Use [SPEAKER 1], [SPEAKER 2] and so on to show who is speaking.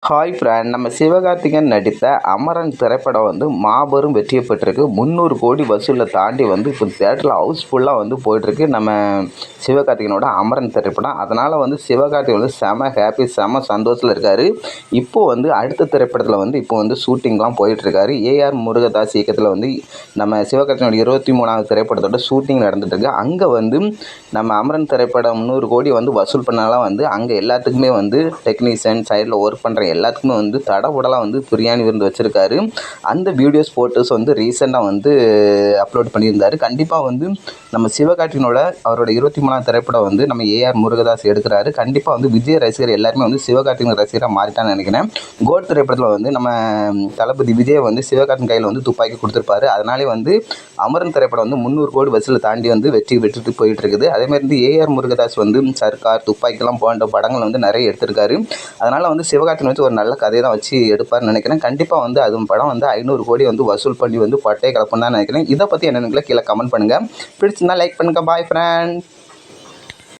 [SPEAKER 1] Hi friend, நம்ம சிவகார்த்திகேயன் நடித்த அமரன் திரைப்படம் வந்து மாபெரும் வெற்றியை பெற்றிருக்கு. 300 கோடி வசூலை தாண்டி வந்து இப்போ தியேட்டரில் ஹவுஸ்ஃபுல்லாக வந்து போயிட்டுருக்கு நம்ம சிவகார்த்திகேயனோட அமரன் திரைப்படம். அதனால் வந்து சிவகார்த்திகேயன் வந்து செம ஹாப்பி, செம சந்தோஷத்தில் இருக்கார். இப்போது வந்து அடுத்த திரைப்படத்தில் வந்து இப்போ வந்து ஷூட்டிங்லாம் போயிட்டுருக்காரு. ஏஆர் முருகதாஸ் இயக்கத்தில் வந்து நம்ம சிவகார்த்திகேயனோட 23வது திரைப்படத்தோட ஷூட்டிங் நடந்துகிட்ருக்கு. அங்கே வந்து நம்ம அமரன் திரைப்படம் 300 கோடி வந்து வசூல் பண்ணாலும் வந்து அங்கே எல்லாத்துக்குமே வந்து டெக்னீஷியன் சைடில் ஒர்க் பண்ணுற எல்லாத்துக்குமே வந்து தடபுடலாக வந்து பிரியாணி விருந்து வச்சுருக்காரு. அந்த வீடியோஸ் ஃபோட்டோஸ் வந்து ரீசெண்டாக வந்து அப்லோட் பண்ணியிருந்தார். கண்டிப்பாக வந்து நம்ம சிவகார்த்திகேயனோட அவரோட 23வது திரைப்படம் வந்து நம்ம ஏஆர் முருகதாஸ் எடுக்கிறாரு. கண்டிப்பாக வந்து விஜய் ரசிகர் எல்லாருமே வந்து சிவகார்த்திகேயன் ரசிகராக மாறிட்டான்னு நினைக்கிறேன். கோட் திரைப்படத்தில் வந்து நம்ம தளபதி விஜய் வந்து சிவகார்த்திகேயன் கையில் வந்து துப்பாக்கி கொடுத்துருப்பாரு. அதனாலே வந்து அமரன் திரைப்படம் வந்து 300 கோடி வசூலை தாண்டி வந்து வெற்றி பெற்றுட்டு போயிட்டு இருக்குது. அதேமாதிரி வந்து ஏஆர் முருகதாஸ் வந்து சர்க்கார், துப்பாக்கிலாம் போன்ற படங்கள் வந்து நிறைய எடுத்திருக்காரு. அதனால் வந்து சிவகார்த்திகேயன் வச்சு ஒரு நல்ல கதையை தான் வச்சு எடுப்பார்னு நினைக்கிறேன். கண்டிப்பாக வந்து அது படம் வந்து 500 கோடி வந்து வசூல் பண்ணி வந்து பட்டையை கிளப்புன்னு தான் நினைக்கிறேன். இதை பற்றி என்ன கீழே கமெண்ட் பண்ணுங்கள். பிடிச்சிருந்தா லைக் பண்ணுங்கள். பாய் ஃப்ரெண்ட்.